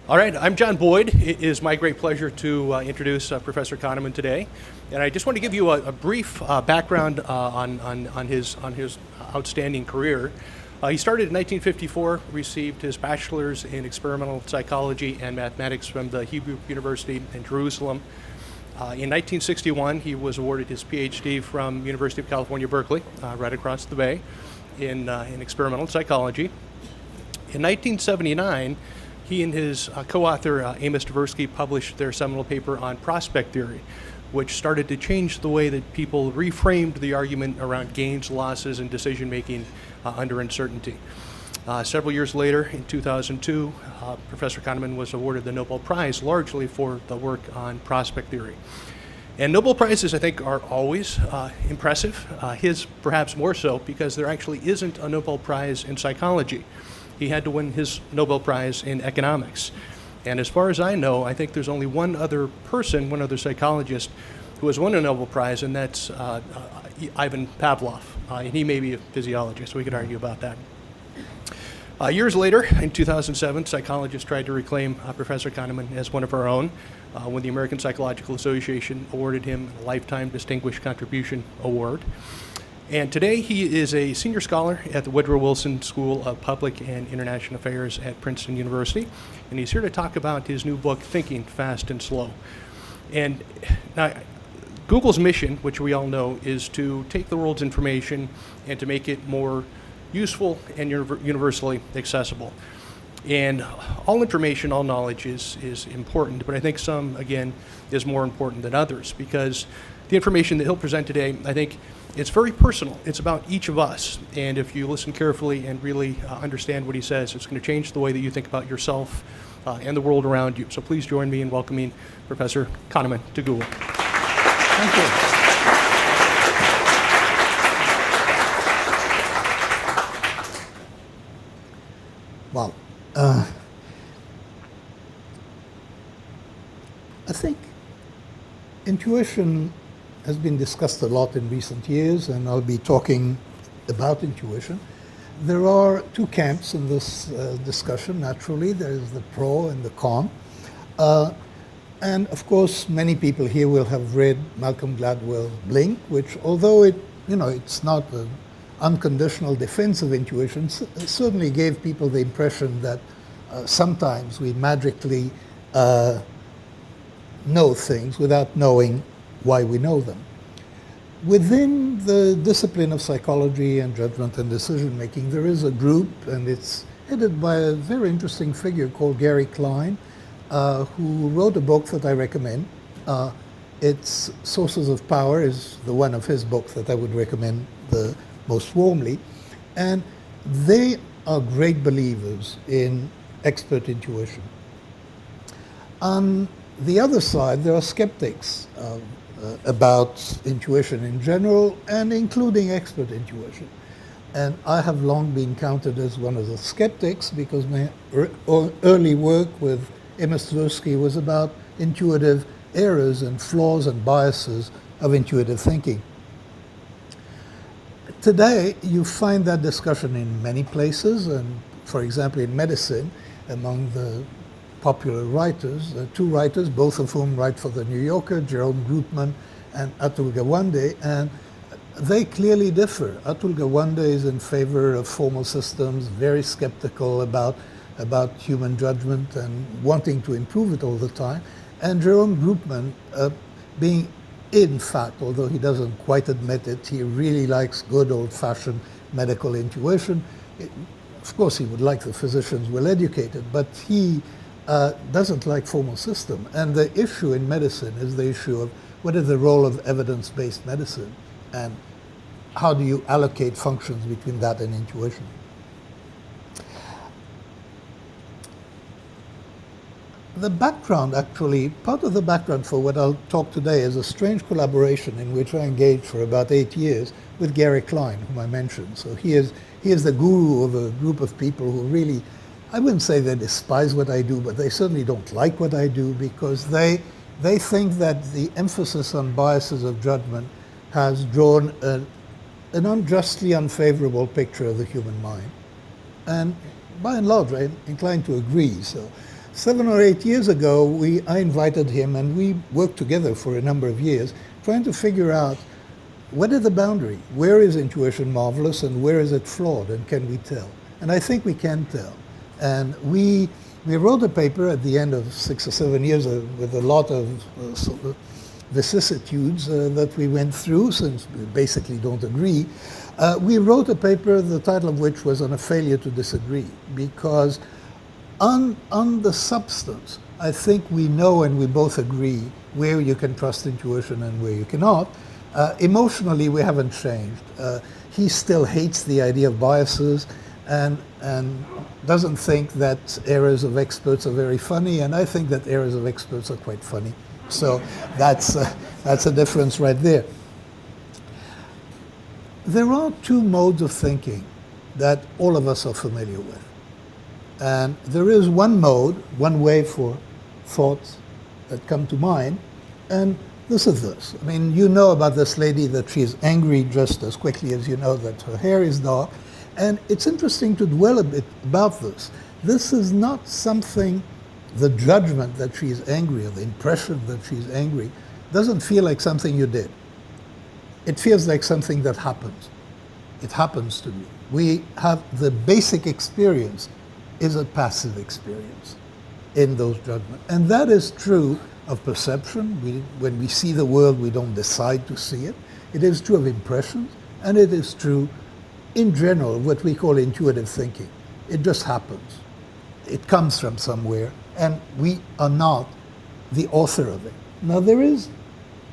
All right, I'm John Boyd. It is my great pleasure to introduce Professor Kahneman today. And I just want to give you a brief background on his outstanding career. He started in 1954, received his bachelor's in experimental psychology and mathematics from the Hebrew University in Jerusalem. In 1961, he was awarded his PhD from University of California, Berkeley, right across the bay, in experimental psychology. In 1979, he and his co-author Amos Tversky published their seminal paper on prospect theory, which started to change the way that people reframed the argument around gains, losses, and decision-making under uncertainty. Several years later, in 2002, Professor Kahneman was awarded the Nobel Prize largely for the work on prospect theory. And Nobel Prizes, I think, are always impressive. His perhaps more so because there actually isn't a Nobel Prize in psychology. He had to win his Nobel Prize in economics. And as far as I know, I think there's only one other person, one other psychologist, who has won a Nobel Prize, and that's Ivan Pavlov. And he may be a physiologist, so we could argue about that. Years later, in 2007, psychologists tried to reclaim Professor Kahneman as one of our own when the American Psychological Association awarded him a Lifetime Distinguished Contribution Award. And today he is a senior scholar at the Woodrow Wilson School of Public and International Affairs at Princeton University. And he's here to talk about his new book, Thinking Fast and Slow. And now, Google's mission, which we all know, is to take the world's information and to make it more useful and universally accessible. And all information, all knowledge is important, but I think some, again, is more important than others, because the information that he'll present today, I think, it's very personal. It's about each of us. And if you listen carefully and really understand what he says, it's going to change the way that you think about yourself and the world around you. So please join me in welcoming Professor Kahneman to Google. Thank you. Well, I think intuition has been discussed a lot in recent years, and I'll be talking about intuition. There are two camps in this discussion, naturally. There is the pro and the con. And of course, many people here will have read Malcolm Gladwell's Blink, which, although it's not an unconditional defense of intuition, certainly gave people the impression that sometimes we magically know things without knowing why we know them. Within the discipline of psychology and judgment and decision making, there is a group, and it's headed by a very interesting figure called Gary Klein, who wrote a book that I recommend. It's Sources of Power is the one of his books that I would recommend the most warmly. And they are great believers in expert intuition. On the other side, there are skeptics about intuition in general, and including expert intuition. And I have long been counted as one of the skeptics because my early work with Amos Tversky was about intuitive errors and flaws and biases of intuitive thinking. Today, you find that discussion in many places, and for example, in medicine, among the popular writers, two writers, both of whom write for the New Yorker, Jerome Groopman and Atul Gawande, and they clearly differ. Atul Gawande is in favor of formal systems, very skeptical about human judgment and wanting to improve it all the time. And Jerome Groopman, being, in fact, although he doesn't quite admit it, he really likes good old-fashioned medical intuition. Of course, he would like the physicians well-educated, but he doesn't like formal system. And the issue in medicine is the issue of what is the role of evidence-based medicine, and how do you allocate functions between that and intuition. The background, actually, part of the background for what I'll talk today is a strange collaboration in which I engaged for about 8 years with Gary Klein, whom I mentioned. So he is the guru of a group of people who really, I wouldn't say they despise what I do, but they certainly don't like what I do, because they think that the emphasis on biases of judgment has drawn an unjustly unfavorable picture of the human mind. And by and large, I'm inclined to agree. So 7 or 8 years ago, I invited him, and we worked together for a number of years, trying to figure out what is the boundary? Where is intuition marvelous and where is it flawed, and can we tell? And I think we can tell. And we wrote a paper at the end of 6 or 7 years with a lot of vicissitudes that we went through, since we basically don't agree. We wrote a paper, the title of which was On a Failure to Disagree, because on the substance, I think we know and we both agree where you can trust intuition and where you cannot. Emotionally, we haven't changed. He still hates the idea of biases and doesn't think that errors of experts are very funny, and I think that errors of experts are quite funny. So that's a difference right there. There are two modes of thinking that all of us are familiar with. And there is one mode, one way for thoughts that come to mind, and this is this. I mean, you know about this lady, that she is angry just as quickly as you know that her hair is dark. And it's interesting to dwell a bit about this. This is not something, the judgment that she is angry, or the impression that she's angry, doesn't feel like something you did. It feels like something that happens. It happens to you. We have the basic experience is a passive experience in those judgments. And that is true of perception. When we see the world, we don't decide to see it. It is true of impressions, and it is true in general, what we call intuitive thinking. It just happens. It comes from somewhere, and we are not the author of it. Now, there is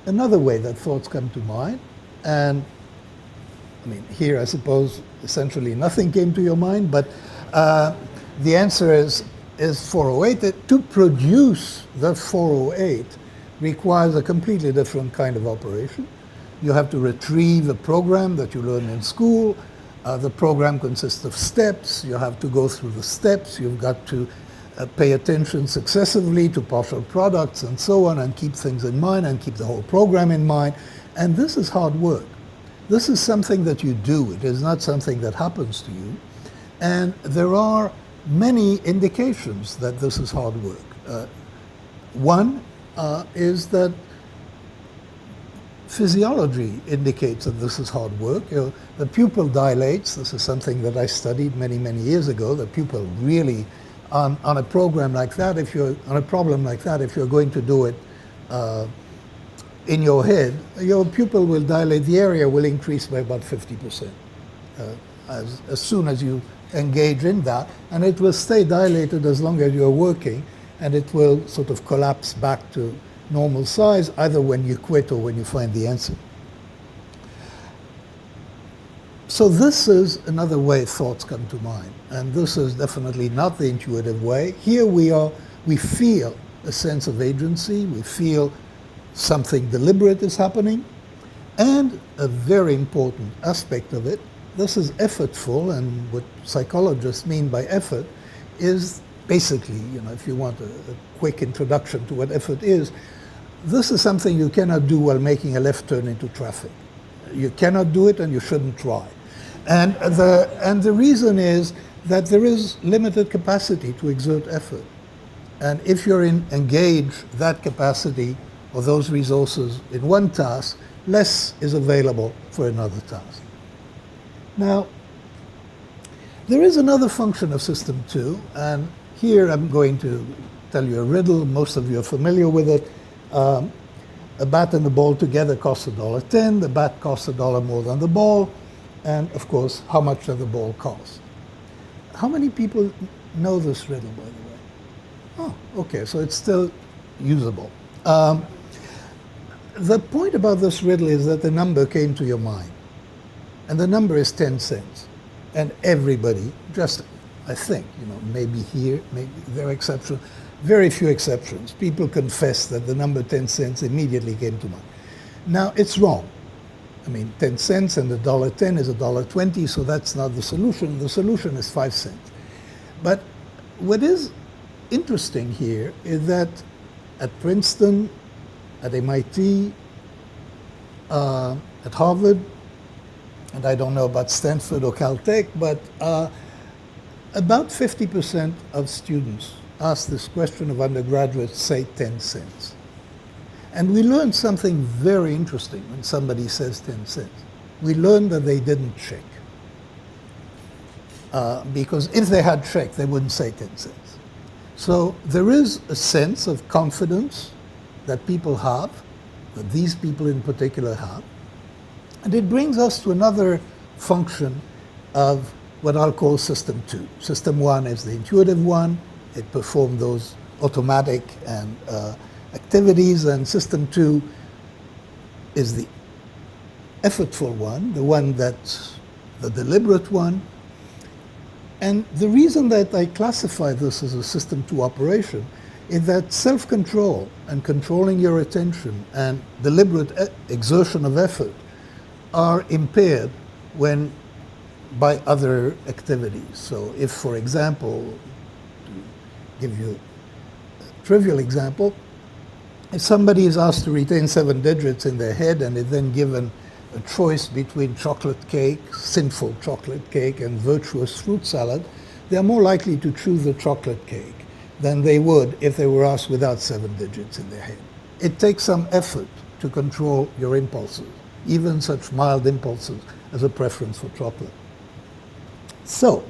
another way that thoughts come to mind, and I mean, here I suppose essentially nothing came to your mind, but the answer is 408. To produce the 408 requires a completely different kind of operation. You have to retrieve a program that you learn in school. The program consists of steps. You have to go through the steps. You've got to pay attention successively to partial products and so on, and keep things in mind and keep the whole program in mind. And this is hard work. This is something that you do. It is not something that happens to you. And there are many indications that this is hard work. One is that physiology indicates that this is hard work. The pupil dilates. This is something that I studied many, many years ago. The pupil really, on a program like that, if you're on a problem like that, if you're going to do it in your head, your pupil will dilate. The area will increase by about 50% as soon as you engage in that, and it will stay dilated as long as you're working, and it will sort of collapse back to normal size, either when you quit or when you find the answer. So this is another way thoughts come to mind, and this is definitely not the intuitive way. Here we feel a sense of agency, we feel something deliberate is happening, and a very important aspect of it, this is effortful, and what psychologists mean by effort is basically, if you want a quick introduction to what effort is, this is something you cannot do while making a left turn into traffic. You cannot do it, and you shouldn't try. And the reason is that there is limited capacity to exert effort. And if you're engage that capacity or those resources in one task, less is available for another task. Now, there is another function of System 2, and here I'm going to tell you a riddle. Most of you are familiar with it. A bat and a ball together cost $1.10. The bat costs $1 more than the ball. And, of course, how much does the ball cost? How many people know this riddle, by the way? Oh, okay, so it's still usable. The point about this riddle is that the number came to your mind. And the number is 10 cents. And everybody, just, I think, maybe here, maybe there are exceptions, very few exceptions. People confess that the number 10 cents immediately came to mind. Now, it's wrong. I mean, 10 cents and $1.10 is $1.20, so that's not the solution. The solution is 5 cents. But what is interesting here is that at Princeton, at MIT, at Harvard, and I don't know about Stanford or Caltech, but about 50% of students ask this question of undergraduates, say 10 cents. And we learned something very interesting when somebody says 10 cents. We learned that they didn't check. Because if they had checked, they wouldn't say 10 cents. So there is a sense of confidence that people have, that these people in particular have. And it brings us to another function of what I'll call System 2. System 1 is the intuitive one. It performed those automatic and activities, and System 2 is the effortful one, the one that's the deliberate one. And the reason that I classify this as a System 2 operation is that self-control and controlling your attention and deliberate exertion of effort are impaired when by other activities. So if, for example, to give you a trivial example, if somebody is asked to retain 7 digits in their head and is then given a choice between chocolate cake, sinful chocolate cake, and virtuous fruit salad, they are more likely to choose the chocolate cake than they would if they were asked without 7 digits in their head. It takes some effort to control your impulses, even such mild impulses as a preference for chocolate. So,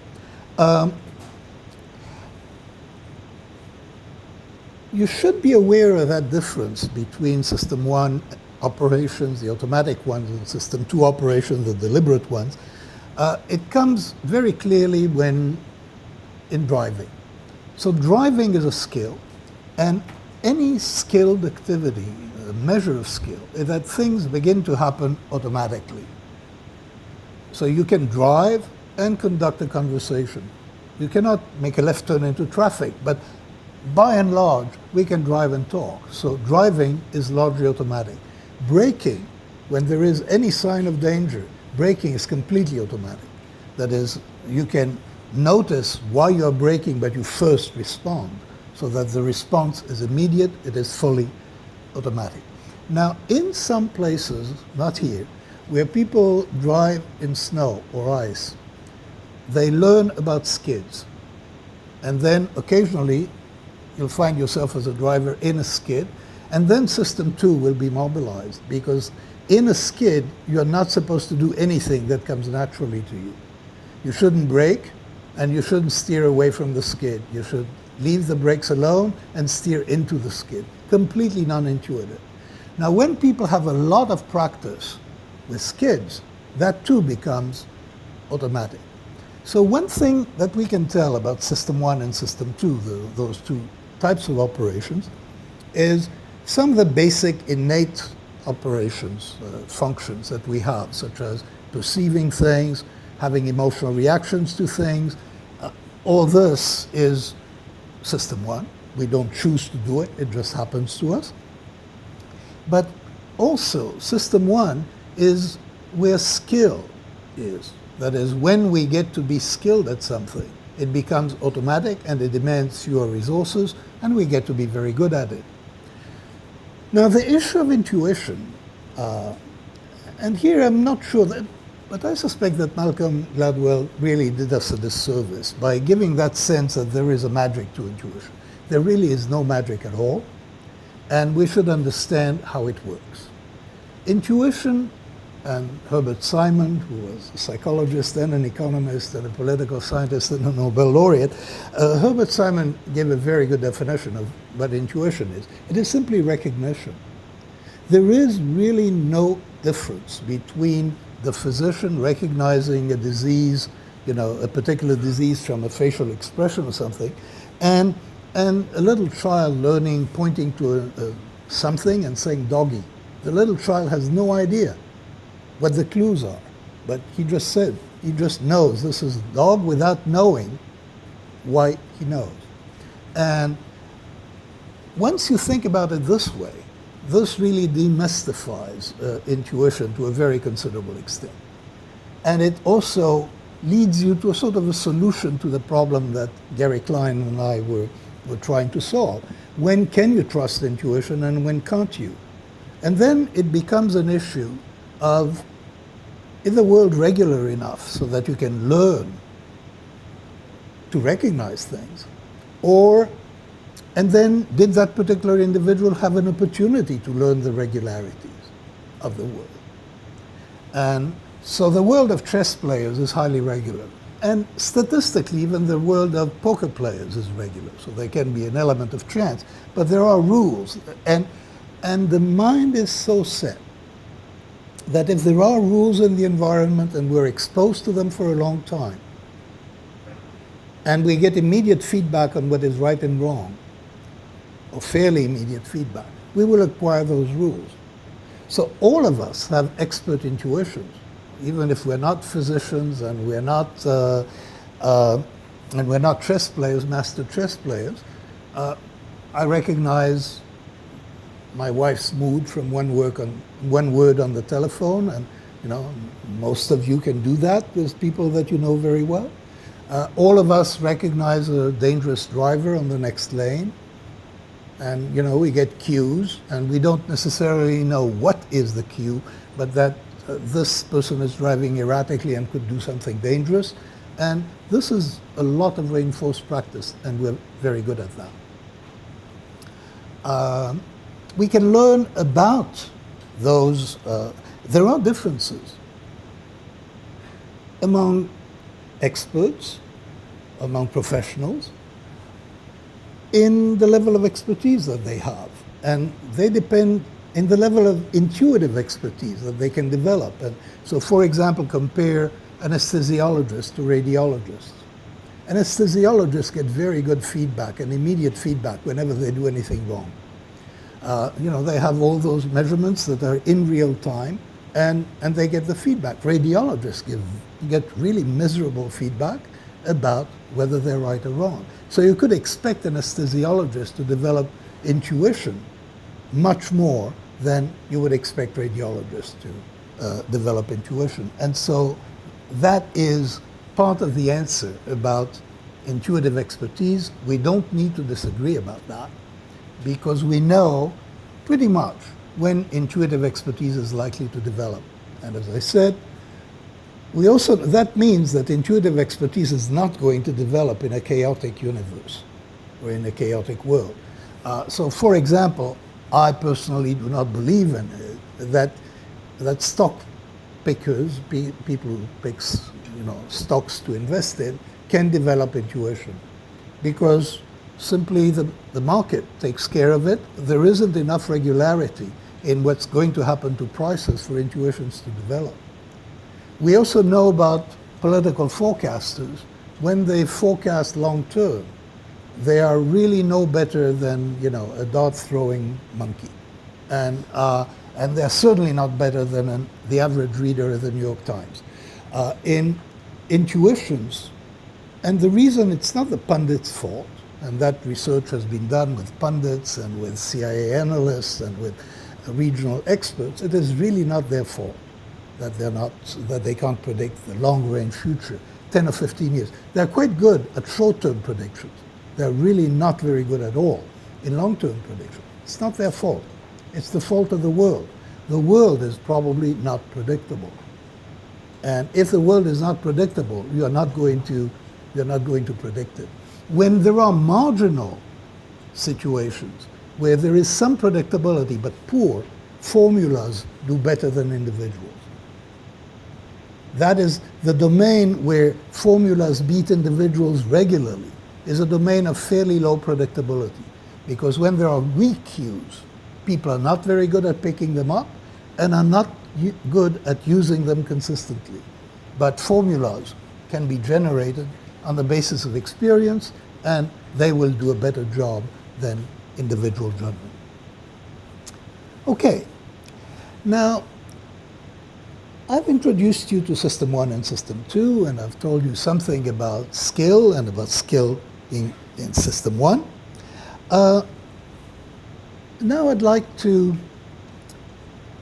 you should be aware of that difference between System 1 operations, the automatic ones, and System 2 operations, the deliberate ones. It comes very clearly when in driving. So driving is a skill, and any skilled activity, a measure of skill, is that things begin to happen automatically. So you can drive and conduct a conversation. You cannot make a left turn into traffic, but by and large, we can drive and talk. So driving is largely automatic. Braking, when there is any sign of danger, braking is completely automatic. That is, you can notice why you're braking, but you first respond, so that the response is immediate, it is fully automatic. Now, in some places, not here, where people drive in snow or ice, they learn about skids. And then occasionally, you'll find yourself as a driver in a skid, and then System 2 will be mobilized, because in a skid, you're not supposed to do anything that comes naturally to you. You shouldn't brake, and you shouldn't steer away from the skid. You should leave the brakes alone and steer into the skid. Completely non-intuitive. Now, when people have a lot of practice with skids, that too becomes automatic. So one thing that we can tell about System 1 and System 2, those two types of operations, is some of the basic innate operations, functions that we have, such as perceiving things, having emotional reactions to things. All this is System 1. We don't choose to do it, it just happens to us. But also, System 1 is where skill is. That is, when we get to be skilled at something, it becomes automatic and it demands fewer resources, and we get to be very good at it. Now, the issue of intuition, and here I'm not sure that, but I suspect that Malcolm Gladwell really did us a disservice by giving that sense that there is a magic to intuition. There really is no magic at all, and we should understand how it works. Intuition, and Herbert Simon, who was a psychologist and an economist and a political scientist and a Nobel laureate, Herbert Simon gave a very good definition of what intuition is. It is simply recognition. There is really no difference between the physician recognizing a disease, a particular disease from a facial expression or something, and a little child learning, pointing to something and saying doggy. The little child has no idea what the clues are, but he just knows this is a dog without knowing why he knows. And once you think about it this way, this really demystifies intuition to a very considerable extent. And it also leads you to a sort of a solution to the problem that Gary Klein and I were trying to solve. When can you trust intuition and when can't you? And then it becomes an issue of, is the world regular enough so that you can learn to recognize things? Or And then did that particular individual have an opportunity to learn the regularities of the world? And so the world of chess players is highly regular. And statistically, even the world of poker players is regular. So there can be an element of chance, but there are rules. And the mind is so set that if there are rules in the environment and we're exposed to them for a long time, and we get immediate feedback on what is right and wrong, or fairly immediate feedback, we will acquire those rules. So all of us have expert intuitions, even if we're not physicians and we're not chess players, master chess players. I recognize my wife's mood from one word on the telephone, and most of you can do that with people that you know very well. All of us recognize a dangerous driver on the next lane, and we get cues, and we don't necessarily know what is the cue, but that this person is driving erratically and could do something dangerous. And this is a lot of reinforced practice, and we're very good at that. We can learn about those. There are differences among experts, among professionals, in the level of expertise that they have. And they depend in the level of intuitive expertise that they can develop. And so, for example, compare anesthesiologists to radiologists. Anesthesiologists get very good feedback and immediate feedback whenever they do anything wrong. They have all those measurements that are in real time, and they get the feedback. Radiologists get really miserable feedback about whether they're right or wrong. So you could expect anesthesiologists to develop intuition much more than you would expect radiologists to develop intuition. And so that is part of the answer about intuitive expertise. We don't need to disagree about that, because we know pretty much when intuitive expertise is likely to develop. And as I said, that means that intuitive expertise is not going to develop in a chaotic universe or in a chaotic world. So for example, I personally do not believe in that stock pickers, people who pick stocks to invest in, can develop intuition, because simply the market takes care of it. There isn't enough regularity in what's going to happen to prices for intuitions to develop. We also know about political forecasters. When they forecast long term, they are really no better than a dart-throwing monkey, and they're certainly not better than the average reader of the New York Times. In intuitions, and the reason it's not the pundits' fault, and that research has been done with pundits and with CIA analysts and with regional experts, it is really not their fault that they can't predict the long-range future, 10 or 15 years. They're quite good at short-term predictions. They're really not very good at all in long-term predictions. It's not their fault. It's the fault of the world. The world is probably not predictable. And if the world is not predictable, you're not going to predict it. When there are marginal situations where there is some predictability but poor, formulas do better than individuals. That is the domain where formulas beat individuals regularly, is a domain of fairly low predictability. Because when there are weak cues, people are not very good at picking them up and are not good at using them consistently. But formulas can be generated on the basis of experience, and they will do a better job than individual judgment. Okay, now I've introduced you to System 1 and System 2, and I've told you something about skill and about skill in System 1. Now I'd like to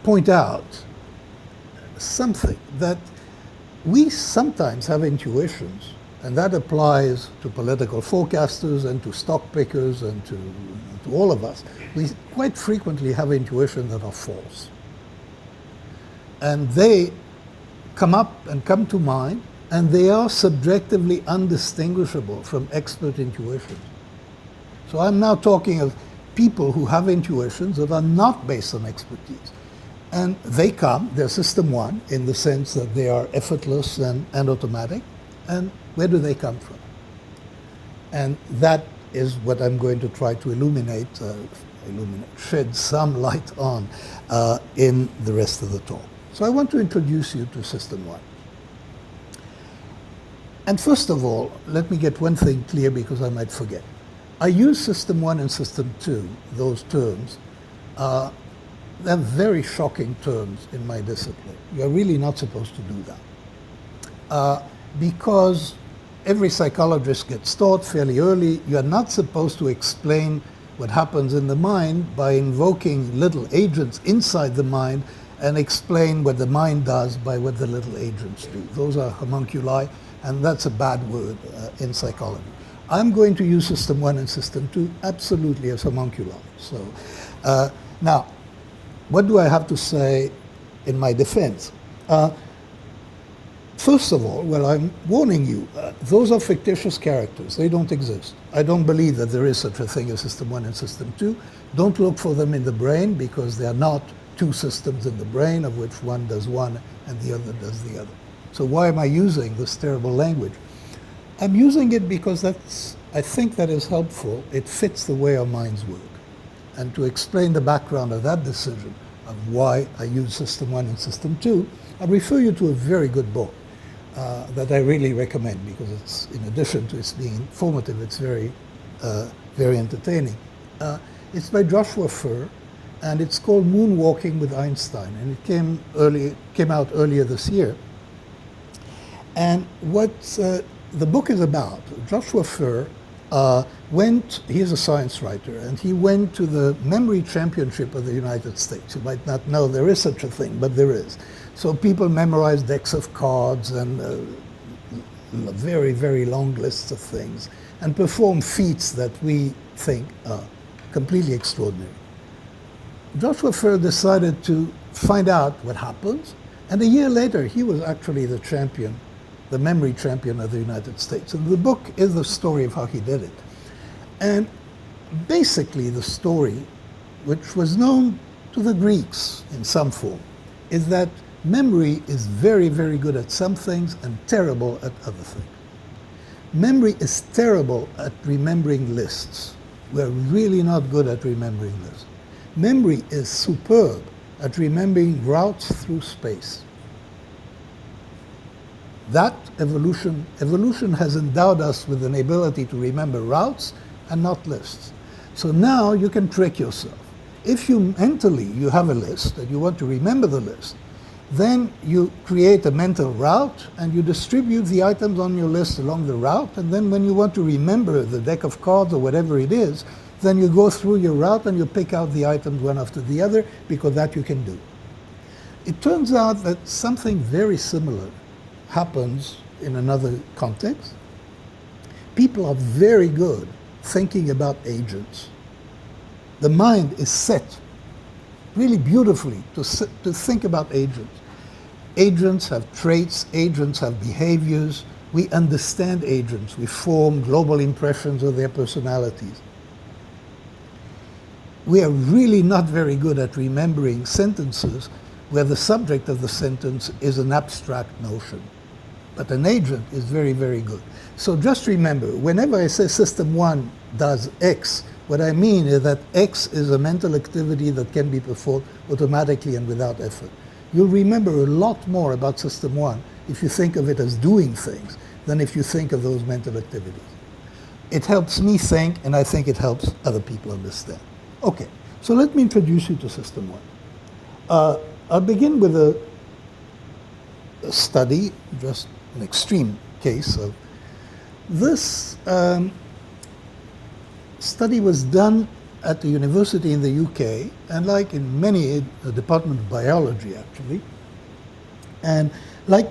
point out something, that we sometimes have intuitions, and that applies to political forecasters and to stock pickers and to all of us. We quite frequently have intuitions that are false. And they come to mind, and they are subjectively undistinguishable from expert intuitions. So I'm now talking of people who have intuitions that are not based on expertise. And they come, they're system one, in the sense that they are effortless and automatic. And where do they come from? And that is what I'm going to try to shed some light on in the rest of the talk. So I want to introduce you to system one. And first of all, let me get one thing clear because I might forget. I use system one and system two, those terms. They're very shocking terms in my discipline. You're really not supposed to do that. Because every psychologist gets taught fairly early, you're not supposed to explain what happens in the mind by invoking little agents inside the mind and explain what the mind does by what the little agents do. Those are homunculi, and that's a bad word in psychology. I'm going to use system one and system two absolutely as homunculi. So now, what do I have to say in my defense? First of all, well, I'm warning you, those are fictitious characters. They don't exist. I don't believe that there is such a thing as system one and system two. Don't look for them in the brain because they are not two systems in the brain of which one does one and the other does the other. So why am I using this terrible language? I'm using it because I think that is helpful. It fits the way our minds work. And to explain the background of that decision of why I use system one and system two, I refer you to a very good book that I really recommend because it's, in addition to its being informative, it's very, very entertaining. It's by Joshua Furr, and it's called Moonwalking with Einstein, and it came out earlier this year. And what the book is about, Joshua Furr he's a science writer, and he went to the memory championship of the United States. You might not know there is such a thing, but there is. So people memorize decks of cards and very, very long lists of things and perform feats that we think are completely extraordinary. Joshua Furr decided to find out what happens, and a year later he was actually the champion, the memory champion of the United States. And the book is the story of how he did it. And basically the story, which was known to the Greeks in some form, is that memory is very, very good at some things and terrible at other things. Memory is terrible at remembering lists. We're really not good at remembering lists. Memory is superb at remembering routes through space. That evolution has endowed us with an ability to remember routes and not lists. So now you can trick yourself. If you have a list and you want to remember the list, then you create a mental route and you distribute the items on your list along the route, and then when you want to remember the deck of cards or whatever it is, then you go through your route and you pick out the items one after the other, because that you can do. It turns out that something very similar happens in another context. People are very good thinking about agents. The mind is set really beautifully to think about agents. Agents have traits, agents have behaviors. We understand agents. We form global impressions of their personalities. We are really not very good at remembering sentences where the subject of the sentence is an abstract notion. But an agent is very, very good. So just remember, whenever I say system one does X, what I mean is that X is a mental activity that can be performed automatically and without effort. You'll remember a lot more about system one if you think of it as doing things than if you think of those mental activities. It helps me think, and I think it helps other people understand. Okay, so let me introduce you to system one. I'll begin with a study, just an extreme case of this. Study was done at the university in the UK, and like in many, the Department of Biology actually, and like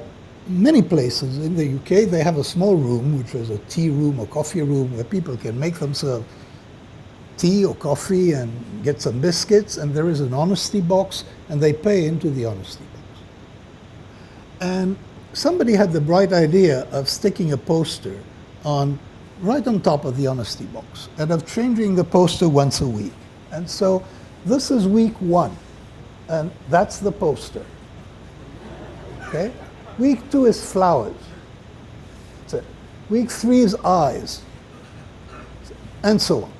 many places in the UK, they have a small room, which is a tea room or coffee room, where people can make themselves tea or coffee and get some biscuits, and there is an honesty box, and they pay into the honesty box. And somebody had the bright idea of sticking a poster on right on top of the honesty box and of changing the poster once a week. And so this is week 1, and that's the poster. Okay? Week 2 is flowers. That's it. Week 3 is eyes, and so on.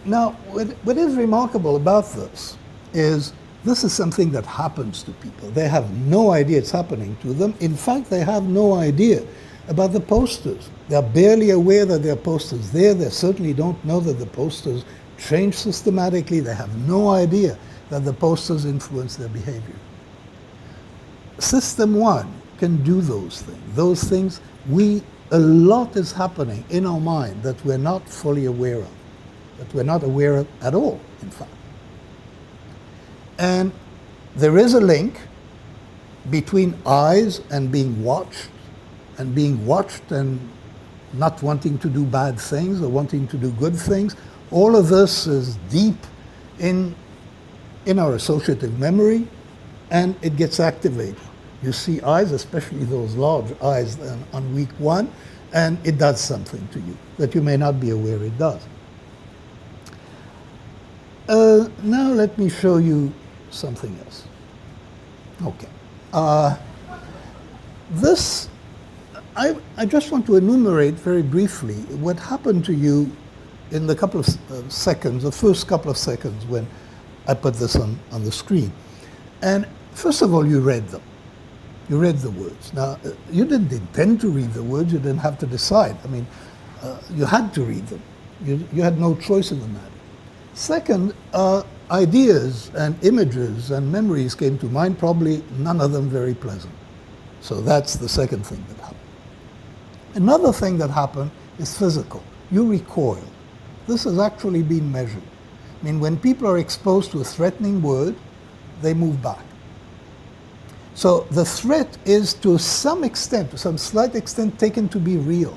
Now, what is remarkable about this is something that happens to people. They have no idea it's happening to them. In fact, they have no idea about the posters. They're barely aware that there are posters there. They certainly don't know that the posters change systematically. They have no idea that the posters influence their behavior. System 1 can do those things. Those things, a lot is happening in our mind that we're not fully aware of, that we're not aware of at all, in fact. And there is a link between eyes and being watched and not wanting to do bad things or wanting to do good things. All of this is deep in our associative memory, and it gets activated. You see eyes, especially those large eyes on week 1, and it does something to you that you may not be aware it does. Now let me show you something else. Okay. I just want to enumerate very briefly what happened to you in the couple of seconds, the first couple of seconds when I put this on the screen. And first of all, you read them. You read the words. Now, you didn't intend to read the words. You didn't have to decide. I mean, you had to read them. You had no choice in the matter. Second, ideas and images and memories came to mind, probably none of them very pleasant. So that's the second thing that happened. Another thing that happened is physical. You recoiled. This has actually been measured. I mean, when people are exposed to a threatening word, they move back. So the threat is to some extent, to some slight extent, taken to be real.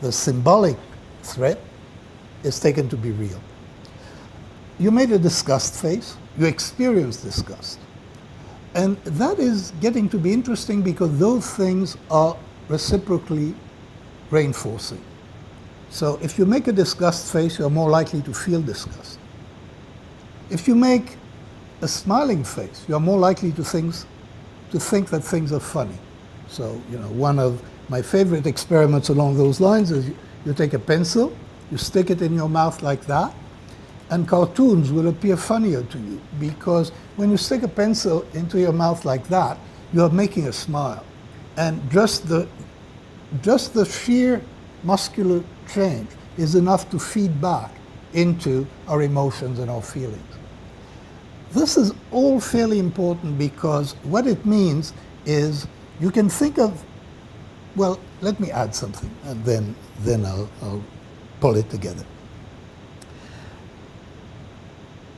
The symbolic threat is taken to be real. You made a disgust face. You experienced disgust. And that is getting to be interesting because those things are reciprocally reinforcing. So if you make a disgust face, you're more likely to feel disgust. If you make a smiling face, you're more likely to think that things are funny. So, one of my favorite experiments along those lines is you take a pencil, you stick it in your mouth like that, and cartoons will appear funnier to you because when you stick a pencil into your mouth like that, you are making a smile. And just the sheer muscular change is enough to feed back into our emotions and our feelings. This is all fairly important because what it means is you can think of, well, let me add something and then I'll pull it together.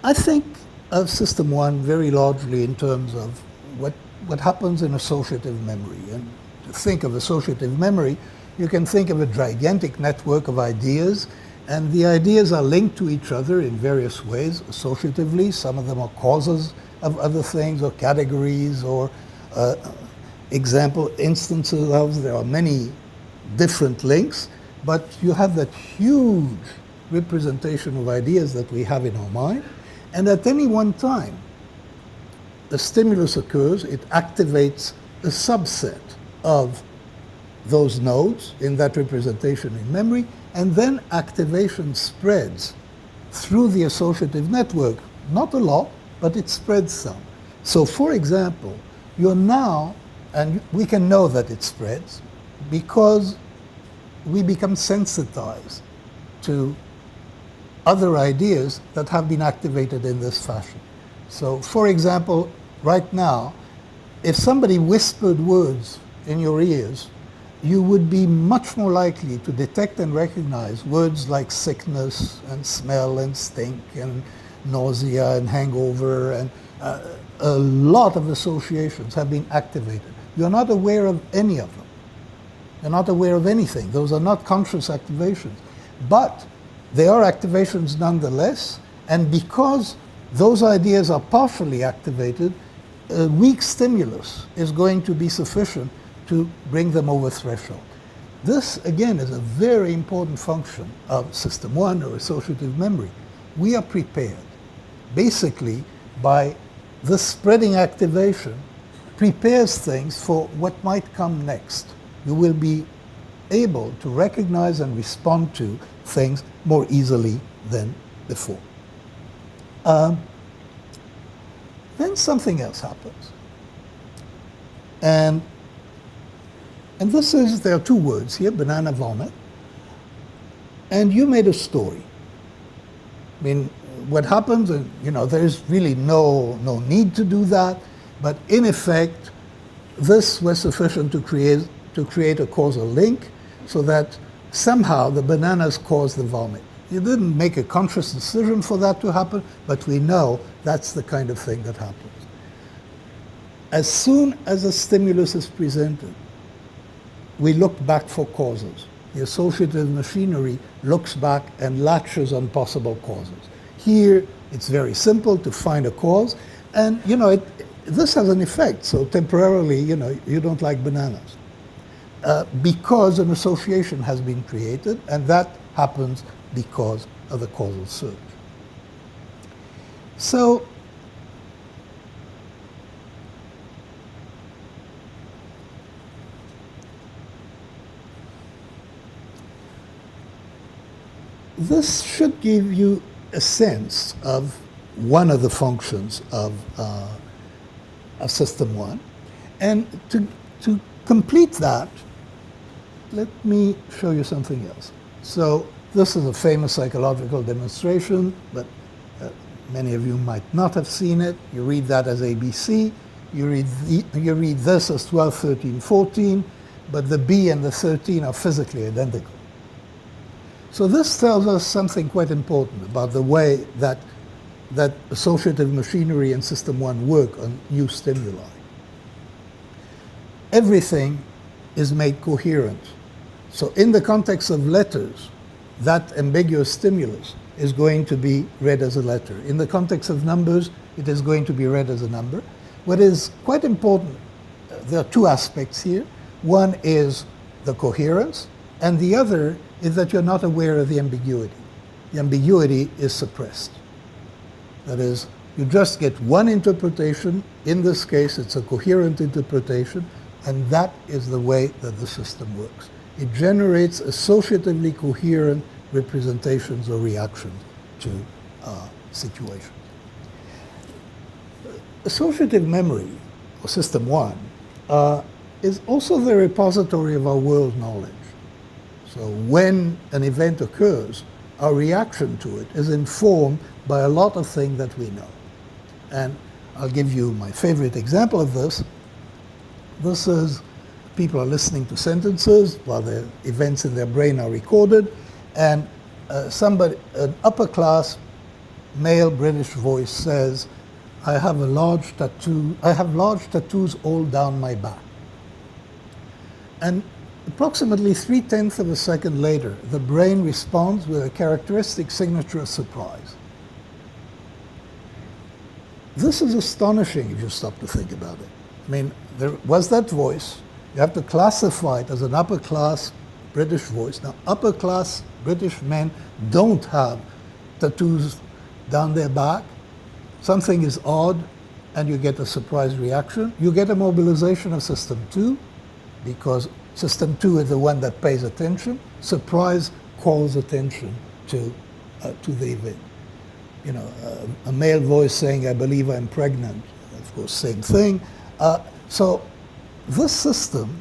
I think of System 1 very largely in terms of what happens in associative memory. And to think of associative memory, you can think of a gigantic network of ideas, and the ideas are linked to each other in various ways, associatively. Some of them are causes of other things or categories or instances of. There are many different links, but you have that huge representation of ideas that we have in our mind. And at any one time, a stimulus occurs, it activates a subset of those nodes in that representation in memory, and then activation spreads through the associative network. Not a lot, but it spreads some. So for example, you're now, and we can know that it spreads because we become sensitized to other ideas that have been activated in this fashion. So for example, right now, if somebody whispered words in your ears, you would be much more likely to detect and recognize words like sickness and smell and stink and nausea and hangover, and a lot of associations have been activated. You're not aware of any of them. You're not aware of anything. Those are not conscious activations. But they are activations nonetheless, and because those ideas are partially activated, a weak stimulus is going to be sufficient to bring them over threshold. This, again, is a very important function of System 1 or associative memory. We are prepared, basically, by this spreading activation prepares things for what might come next. You will be able to recognize and respond to things more easily than before. Then something else happens. And this is, there are two words here, banana vomit. And you made a story. I mean, what happens, and there's really no need to do that, but in effect, this was sufficient to create a causal link so that somehow the bananas caused the vomit. You didn't make a conscious decision for that to happen, but we know that's the kind of thing that happens. As soon as a stimulus is presented, we look back for causes. The associative machinery looks back and latches on possible causes. Here, it's very simple to find a cause, and this has an effect. So temporarily, you don't like bananas because an association has been created, and that happens because of the causal surge. So this should give you a sense of one of the functions of System 1. And to complete that, let me show you something else. So this is a famous psychological demonstration, but many of you might not have seen it. You read that as ABC. You read this as 12, 13, 14, but the B and the 13 are physically identical. So this tells us something quite important about the way that associative machinery and System 1 work on new stimuli. Everything is made coherent. So in the context of letters, that ambiguous stimulus is going to be read as a letter. In the context of numbers, it is going to be read as a number. What is quite important, there are two aspects here. One is the coherence, and the other is that you're not aware of the ambiguity. The ambiguity is suppressed. That is, you just get one interpretation. In this case, it's a coherent interpretation, and that is the way that the system works. It generates associatively coherent representations or reactions to situations. Associative memory, or System 1, is also the repository of our world knowledge. So when an event occurs, our reaction to it is informed by a lot of things that we know. And I'll give you my favorite example of this. This is people are listening to sentences while the events in their brain are recorded, and an upper class male British voice says, I have large tattoos all down my back. And approximately 3/10 of a second later, the brain responds with a characteristic signature of surprise. This is astonishing if you stop to think about it. I mean, there was that voice. You have to classify it as an upper class British voice. Now, upper class British men don't have tattoos down their back. Something is odd, and you get a surprise reaction. You get a mobilization of System 2, because System 2 is the one that pays attention. Surprise calls attention to the event. A male voice saying, I believe I'm pregnant. Of course, same thing. So this system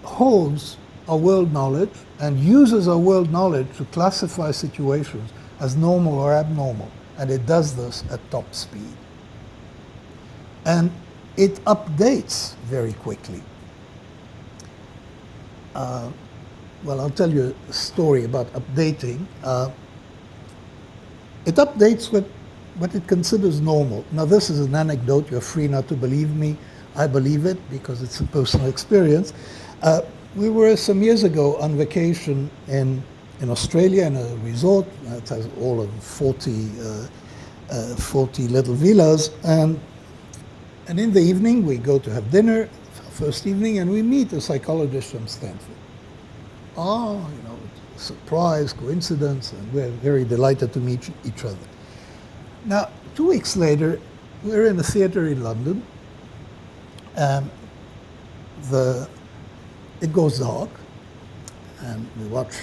holds our world knowledge and uses our world knowledge to classify situations as normal or abnormal. And it does this at top speed. And it updates very quickly. Well, I'll tell you a story about updating. It updates what it considers normal. Now, this is an anecdote. You're free not to believe me. I believe it because it's a personal experience. We were some years ago on vacation in Australia in a resort that has all of 40 little villas. And in the evening, we go to have dinner, first evening, and we meet a psychologist from Stanford. surprise, coincidence, and we're very delighted to meet each other. Now, 2 weeks later, we're in a theater in London, and it goes dark, and we watch,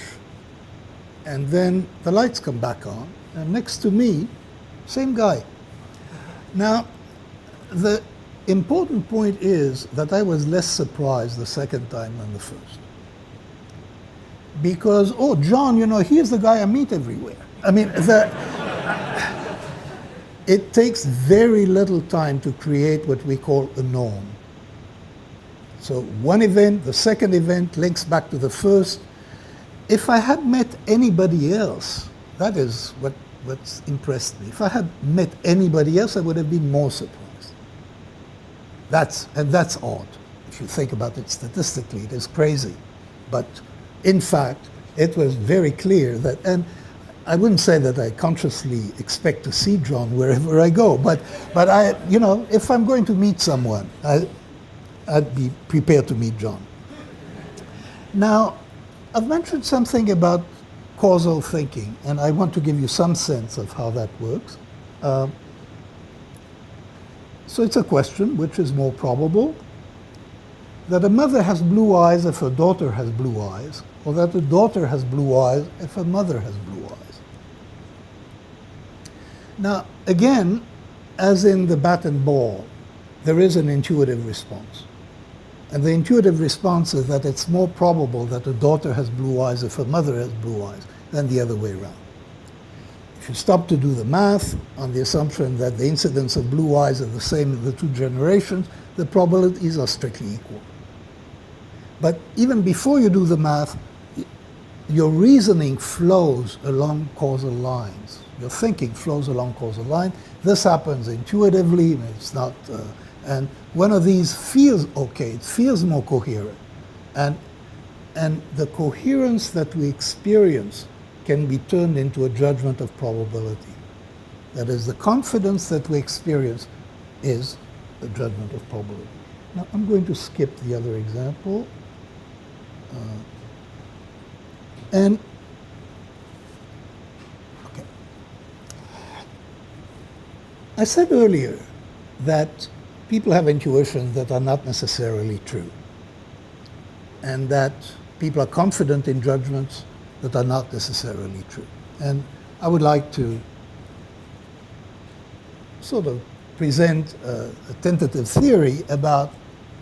and then the lights come back on, and next to me, same guy. Now, the important point is that I was less surprised the second time than the first. Because, oh, John, he's the guy I meet everywhere. I mean, it takes very little time to create what we call a norm. So one event, the second event links back to the first. If I had met anybody else, that is what's impressed me. If I had met anybody else, I would have been more surprised. That's odd. If you think about it statistically, it is crazy. But in fact, it was very clear that, and I wouldn't say that I consciously expect to see John wherever I go, but I, if I'm going to meet someone, I'd be prepared to meet John. Now, I've mentioned something about causal thinking, and I want to give you some sense of how that works. So it's a question, which is more probable, that a mother has blue eyes if her daughter has blue eyes, or that a daughter has blue eyes if her mother has blue eyes. Now, again, as in the bat and ball, there is an intuitive response. And the intuitive response is that it's more probable that a daughter has blue eyes if her mother has blue eyes than the other way around. If you stop to do the math on the assumption that the incidence of blue eyes are the same in the 2 generations, the probabilities are strictly equal. But even before you do the math, your reasoning flows along causal lines. Your thinking flows along causal lines. This happens intuitively. It's not, and one of these feels okay. It feels more coherent, and the coherence that we experience can be turned into a judgment of probability. That is, the confidence that we experience is a judgment of probability. Now, I'm going to skip the other example. Okay. I said earlier that people have intuitions that are not necessarily true, and that people are confident in judgments that are not necessarily true. And I would like to sort of present a tentative theory about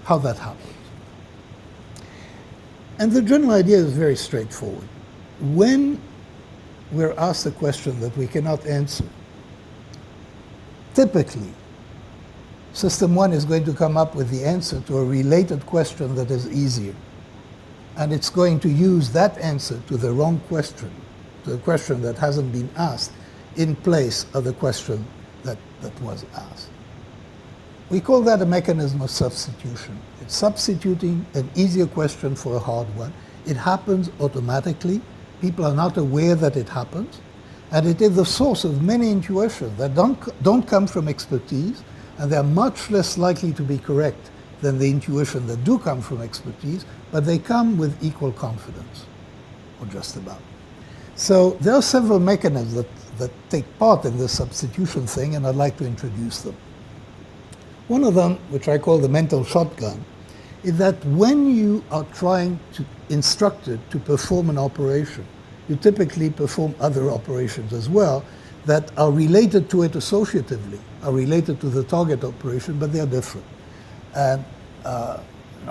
how that happens. And the general idea is very straightforward. When we're asked a question that we cannot answer, typically, System 1 is going to come up with the answer to a related question that is easier. And it's going to use that answer to the wrong question, to the question that hasn't been asked, in place of the question that was asked. We call that a mechanism of substitution. It's substituting an easier question for a hard one. It happens automatically. People are not aware that it happens. And it is the source of many intuitions that don't come from expertise, and they're much less likely to be correct than the intuition that do come from expertise, but they come with equal confidence, or just about. So there are several mechanisms that take part in this substitution thing, and I'd like to introduce them. One of them, which I call the mental shotgun, is that when you are trying to instruct it to perform an operation, you typically perform other operations as well that are related to it associatively, are related to the target operation, but they are different. And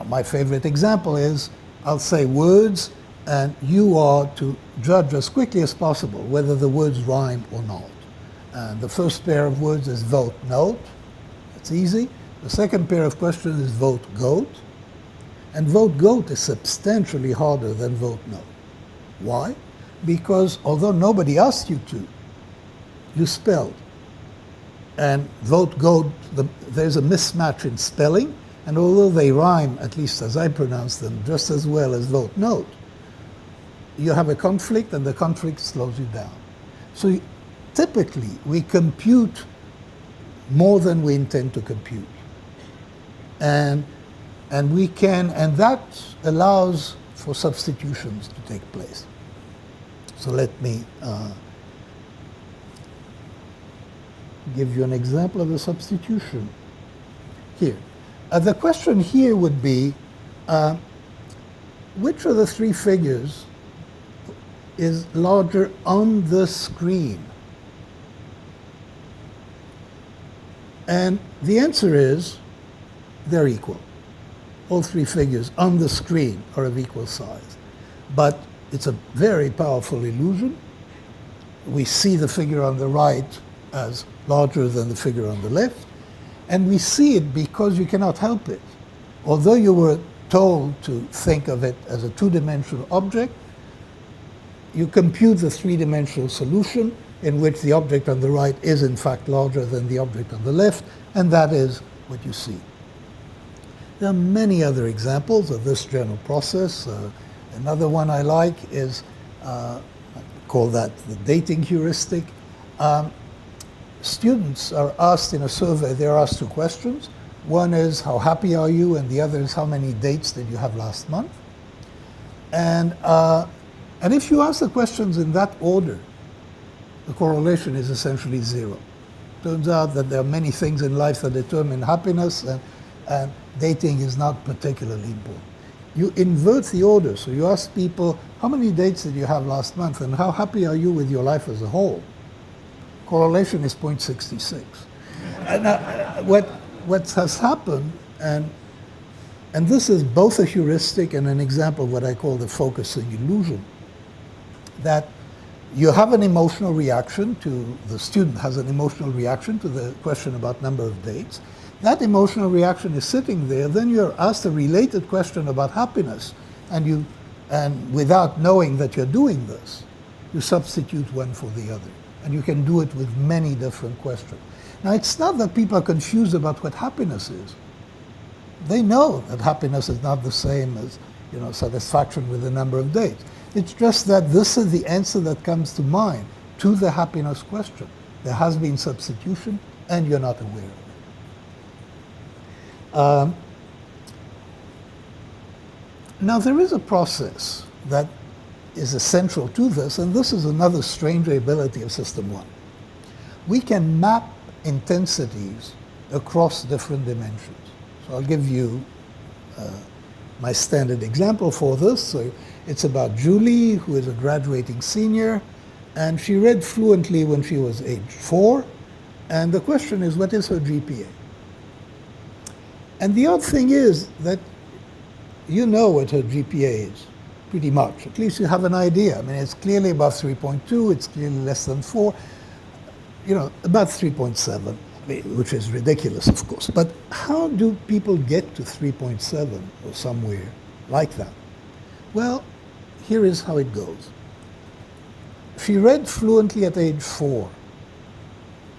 my favorite example is, I'll say words, and you are to judge as quickly as possible whether the words rhyme or not. And the first pair of words is vote note. It's easy. The second pair of questions is vote goat. And vote goat is substantially harder than vote no. Why? Because although nobody asked you to, you spelled. And vote goat, there's a mismatch in spelling, and although they rhyme, at least as I pronounce them, just as well as vote note, you have a conflict, and the conflict slows you down. So typically, we compute more than we intend to compute. And that allows for substitutions to take place. So let me give you an example of a substitution here. The question here would be, which of the three figures is larger on the screen? And the answer is they're equal. All three figures on the screen are of equal size. But it's a very powerful illusion. We see the figure on the right as larger than the figure on the left. And we see it because you cannot help it. Although you were told to think of it as a two-dimensional object, you compute the three-dimensional solution in which the object on the right is in fact larger than the object on the left, and that is what you see. There are many other examples of this general process. Another one I like is, I call that the dating heuristic. Students are asked in a survey, they're asked two questions. One is, how happy are you? And the other is, how many dates did you have last month? And if you ask the questions in that order, the correlation is essentially zero. Turns out that there are many things in life that determine happiness, and dating is not particularly important. You invert the order, so you ask people, how many dates did you have last month, and how happy are you with your life as a whole? Correlation is 0.66. And what has happened, and this is both a heuristic and an example of what I call the focusing illusion, that you have an emotional reaction to, the student has an emotional reaction to the question about number of dates. That emotional reaction is sitting there, then you're asked a related question about happiness, and without knowing that you're doing this, you substitute one for the other. And you can do it with many different questions. Now, it's not that people are confused about what happiness is. They know that happiness is not the same as, satisfaction with the number of dates. It's just that this is the answer that comes to mind to the happiness question. There has been substitution, and you're not aware of it. Now, there is a process that is essential to this, and this is another strange ability of System 1. We can map intensities across different dimensions. So I'll give you my standard example for this. So it's about Julie, who is a graduating senior, and she read fluently when she was age 4, and the question is, what is her GPA? And the odd thing is that you know what her GPA is, pretty much. At least you have an idea. I mean, it's clearly above 3.2, it's clearly less than 4, about 3.7, which is ridiculous, of course. But how do people get to 3.7 or somewhere like that? Well, here is how it goes. She read fluently at age 4.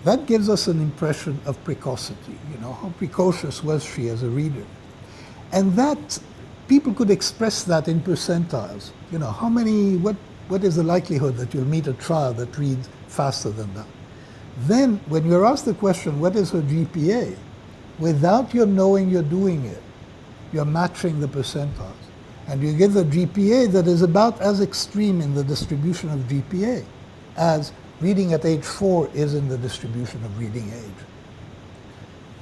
That gives us an impression of precocity. How precocious was she as a reader? And that, people could express that in percentiles. What is the likelihood that you'll meet a child that reads faster than that? Then, when you're asked the question, what is her GPA? Without your knowing you're doing it, you're matching the percentiles. And you get the GPA that is about as extreme in the distribution of GPA as reading at age 4 is in the distribution of reading age.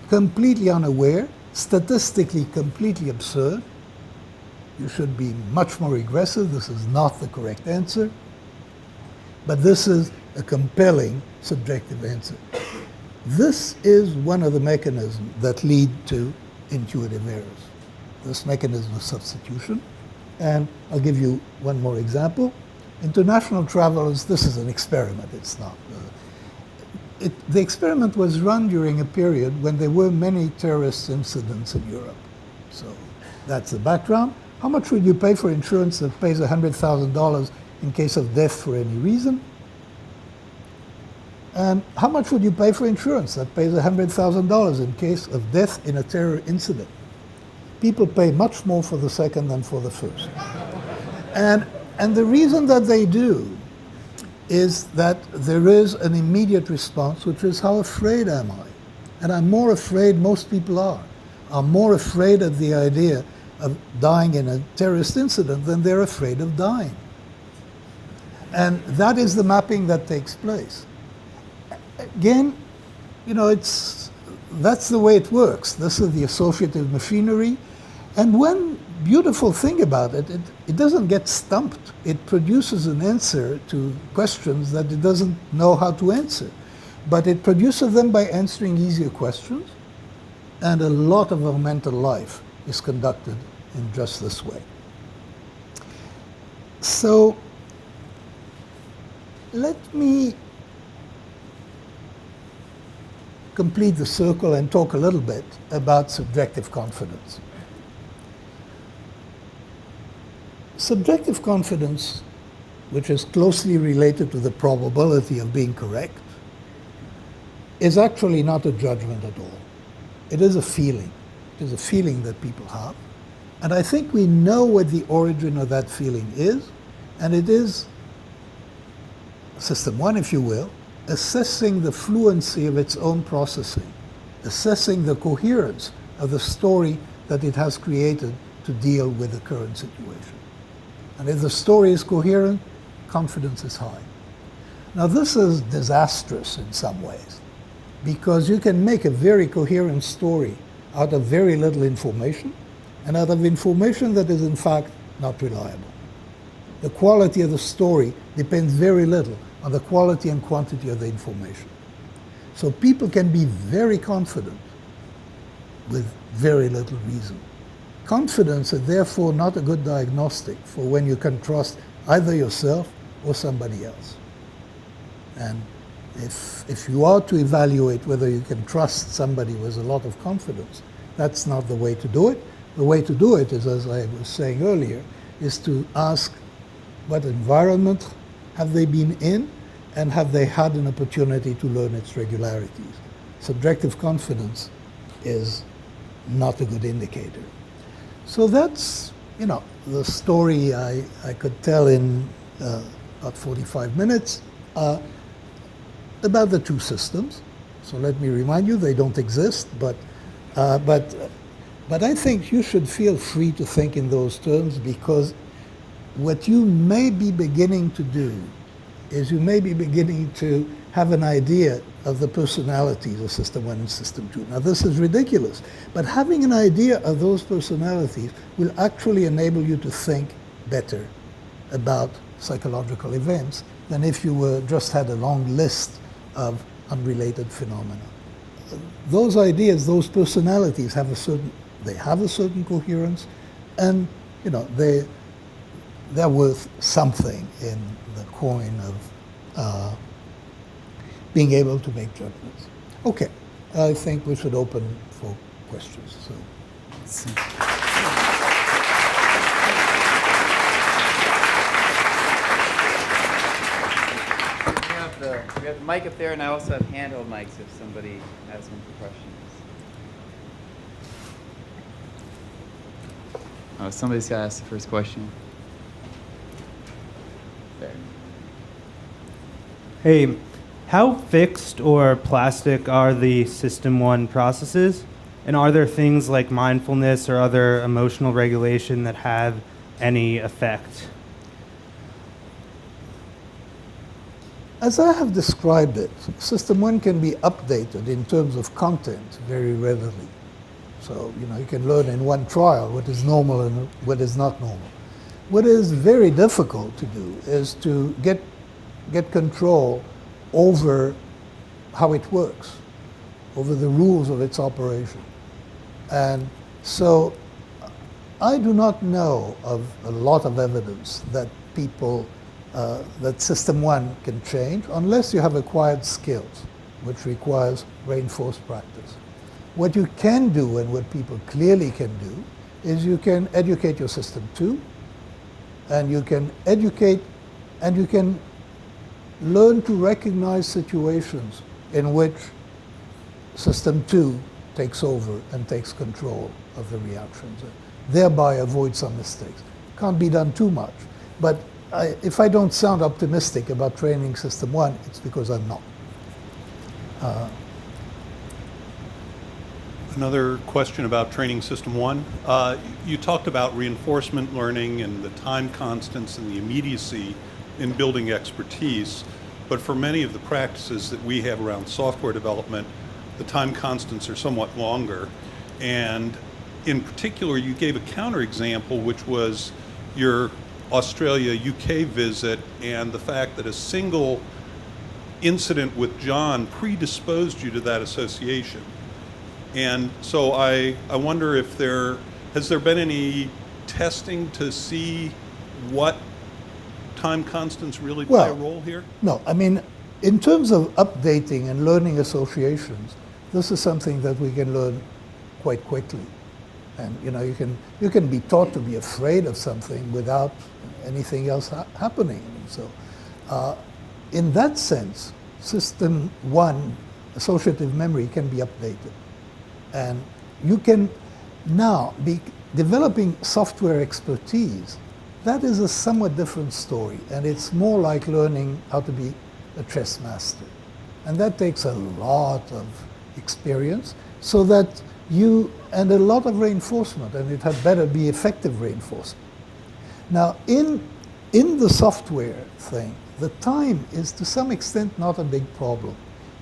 Completely unaware, statistically completely absurd. You should be much more aggressive. This is not the correct answer. But this is a compelling subjective answer. This is one of the mechanisms that lead to intuitive errors. This mechanism of substitution. And I'll give you one more example. International travelers, this is an experiment, it's not. The experiment was run during a period when there were many terrorist incidents in Europe. So that's the background. How much would you pay for insurance that pays $100,000 in case of death for any reason? And how much would you pay for insurance that pays $100,000 in case of death in a terror incident? People pay much more for the second than for the first. And the reason that they do is that there is an immediate response, which is, how afraid am I? And I'm more afraid, most people are more afraid of the idea of dying in a terrorist incident, then they're afraid of dying. And that is the mapping that takes place. Again, that's the way it works. This is the associative machinery. And one beautiful thing about it, it doesn't get stumped. It produces an answer to questions that it doesn't know how to answer. But it produces them by answering easier questions. And a lot of our mental life is conducted in just this way. So let me complete the circle and talk a little bit about subjective confidence. Subjective confidence, which is closely related to the probability of being correct, is actually not a judgment at all. It is a feeling. It is a feeling that people have. And I think we know what the origin of that feeling is, and it is system one, if you will, assessing the fluency of its own processing, assessing the coherence of the story that it has created to deal with the current situation. And if the story is coherent, confidence is high. Now this is disastrous in some ways, because you can make a very coherent story out of very little information, and out of information that is in fact not reliable. The quality of the story depends very little on the quality and quantity of the information. So people can be very confident with very little reason. Confidence is therefore not a good diagnostic for when you can trust either yourself or somebody else. And if you are to evaluate whether you can trust somebody with a lot of confidence, that's not the way to do it. The way to do it is, as I was saying earlier, is to ask what environment have they been in, and have they had an opportunity to learn its regularities. Subjective confidence is not a good indicator. So that's, the story I could tell in about 45 minutes about the two systems. So let me remind you, they don't exist, but I think you should feel free to think in those terms, because what you may be beginning to do is you may be beginning to have an idea of the personalities of System 1 and System 2. Now this is ridiculous, but having an idea of those personalities will actually enable you to think better about psychological events than if you were just had a long list of unrelated phenomena. Those ideas, those personalities have a certain coherence, and they're worth something in the coin of being able to make judgments. Okay, I think we should open for questions. So. We have the mic up there, and I also have handheld mics if somebody has one for questions. Oh, somebody's got to ask the first question. There. Hey, how fixed or plastic are the System 1 processes? And are there things like mindfulness or other emotional regulation that have any effect? As I have described it, System 1 can be updated in terms of content very readily. So, you can learn in one trial what is normal and what is not normal. What is very difficult to do is to get control over how it works, over the rules of its operation. And so I do not know of a lot of evidence that that System 1 can change unless you have acquired skills, which requires reinforced practice. What you can do, and what people clearly can do, is you can educate your System 2, and you can educate, and you can learn to recognize situations in which System 2 takes over and takes control of the reactions, and thereby avoid some mistakes. Can't be done too much, but if I don't sound optimistic about training System 1, it's because I'm not. Another question about training system one. You talked about reinforcement learning and the time constants and the immediacy in building expertise, but for many of the practices that we have around software development, the time constants are somewhat longer. And in particular, you gave a counterexample, which was your Australia-UK visit and the fact that a single incident with John predisposed you to that association. And so I wonder if has there been any testing to see what time constants really play a role here? No, I mean, in terms of updating and learning associations, this is something that we can learn quite quickly. And you can be taught to be afraid of something without anything else happening. So in that sense, system one, associative memory, can be updated. And you can now be developing software expertise. That is a somewhat different story, and it's more like learning how to be a chess master. And that takes a lot of experience, so that and a lot of reinforcement, and it had better be effective reinforcement. Now, in the software thing, the time is to some extent not a big problem,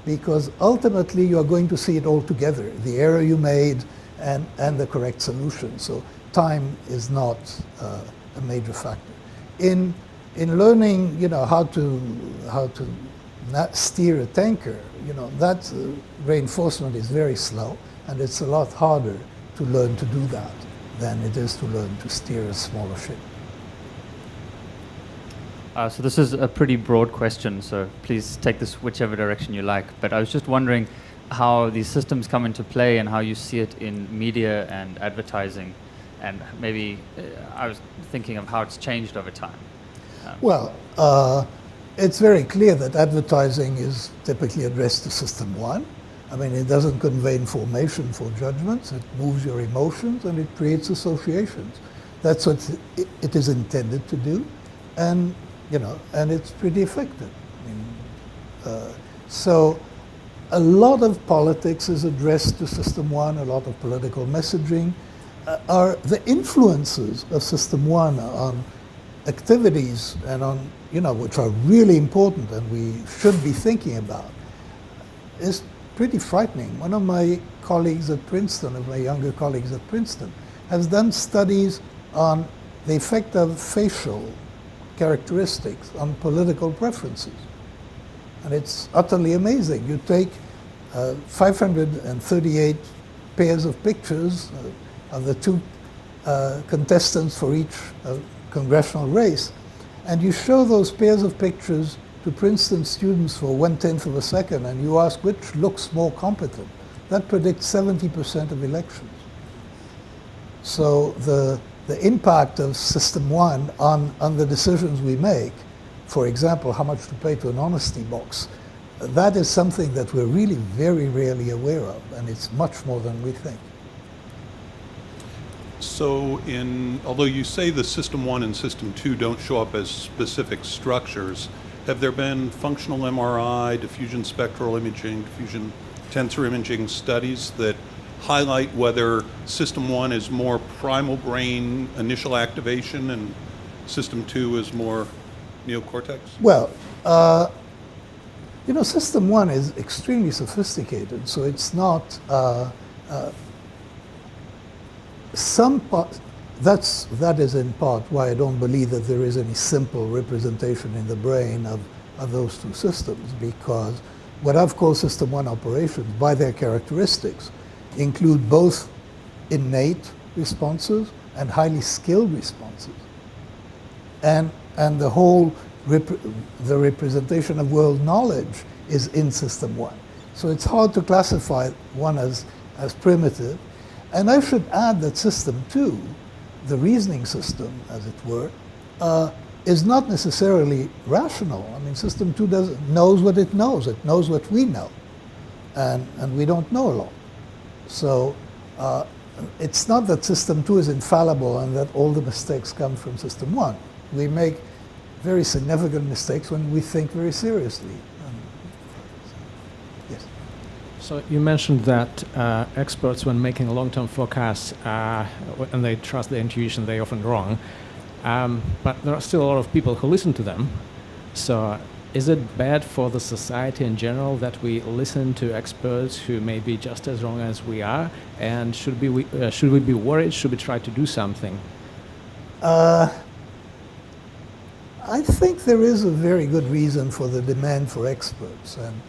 because ultimately you are going to see it all together, the error you made and the correct solution. So time is not a major factor. In learning, how to steer a tanker, that reinforcement is very slow, and it's a lot harder to learn to do that than it is to learn to steer a smaller ship. So this is a pretty broad question, so please take this whichever direction you like. But I was just wondering how these systems come into play and how you see it in media and advertising. And maybe I was thinking of how it's changed over time. Well, it's very clear that advertising is typically addressed to system one. I mean, it doesn't convey information for judgments, it moves your emotions, and it creates associations. That's what it is intended to do, and it's pretty effective. I mean, so a lot of politics is addressed to system one, a lot of political messaging. Are the influences of system one on activities and on, which are really important and we should be thinking about, is pretty frightening. One of my colleagues at Princeton, of my younger colleagues at Princeton, has done studies on the effect of facial characteristics on political preferences. And it's utterly amazing. You take 538 pairs of pictures of the two contestants for each congressional race, and you show those pairs of pictures to Princeton students for 1/10 of a second, and you ask which looks more competent. That predicts 70% of elections. So the impact of system one on the decisions we make, for example, how much to pay to an honesty box, that is something that we're really very rarely aware of, and it's much more than we think. So although you say the system one and system two don't show up as specific structures, have there been functional MRI, diffusion spectral imaging, diffusion tensor imaging studies that highlight whether system one is more primal brain initial activation and system two is more neocortex? Well, system one is extremely sophisticated, so it's not that is in part why I don't believe that there is any simple representation in the brain of those two systems, because what I've called system one operations, by their characteristics, include both innate responses and highly skilled responses. And the whole the representation of world knowledge is in system one. So it's hard to classify one as primitive. And I should add that system two, the reasoning system, as it were, is not necessarily rational. I mean, system two knows what it knows. It knows what we know. And we don't know a lot. So it's not that system two is infallible and that all the mistakes come from system one. We make very significant mistakes when we think very seriously. Yes. So you mentioned that experts, when making long-term forecasts, and they trust their intuition, they're often wrong. But there are still a lot of people who listen to them. So is it bad for the society in general that we listen to experts who may be just as wrong as we are? And should we be worried? Should we try to do something? I think there is a very good reason for the demand for experts. And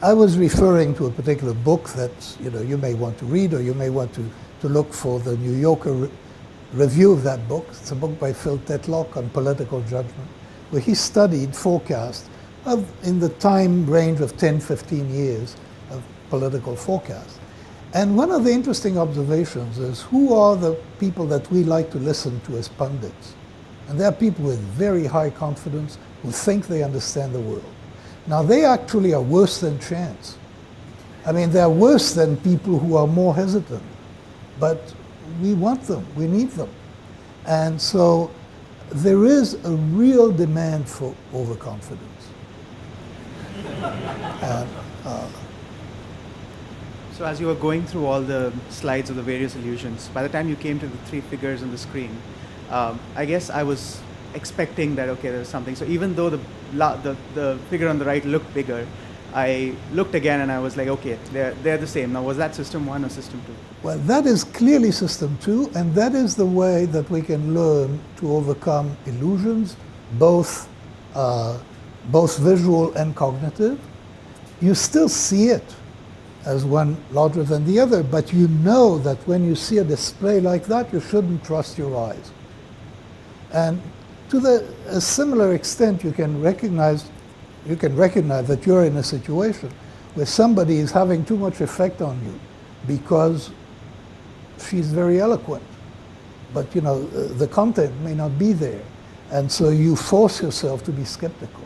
I was referring to a particular book that you may want to read, or you may want to look for the New Yorker review of that book. It's a book by Phil Tetlock on political judgment, where he studied forecasts in the time range of 10, 15 years of political forecasts. And one of the interesting observations is, who are the people that we like to listen to as pundits? And they are people with very high confidence who think they understand the world. Now, they actually are worse than chance. I mean, they're worse than people who are more hesitant. But we want them, we need them. And so there is a real demand for overconfidence. And, so as you were going through all the slides of the various illusions, by the time you came to the three figures on the screen, I guess I was expecting that, okay, there's something. So even though the figure on the right looked bigger, I looked again and I was like, okay, they're the same. Now, was that system 1 or system 2? well, that is clearly system 2, and that is the way that we can learn to overcome illusions, both visual and cognitive. You still see it as one larger than the other, but you know that when you see a display like that, you shouldn't trust your eyes. And to a similar extent, you can recognize that you're in a situation where somebody is having too much effect on you because she's very eloquent, but the content may not be there, and so you force yourself to be skeptical.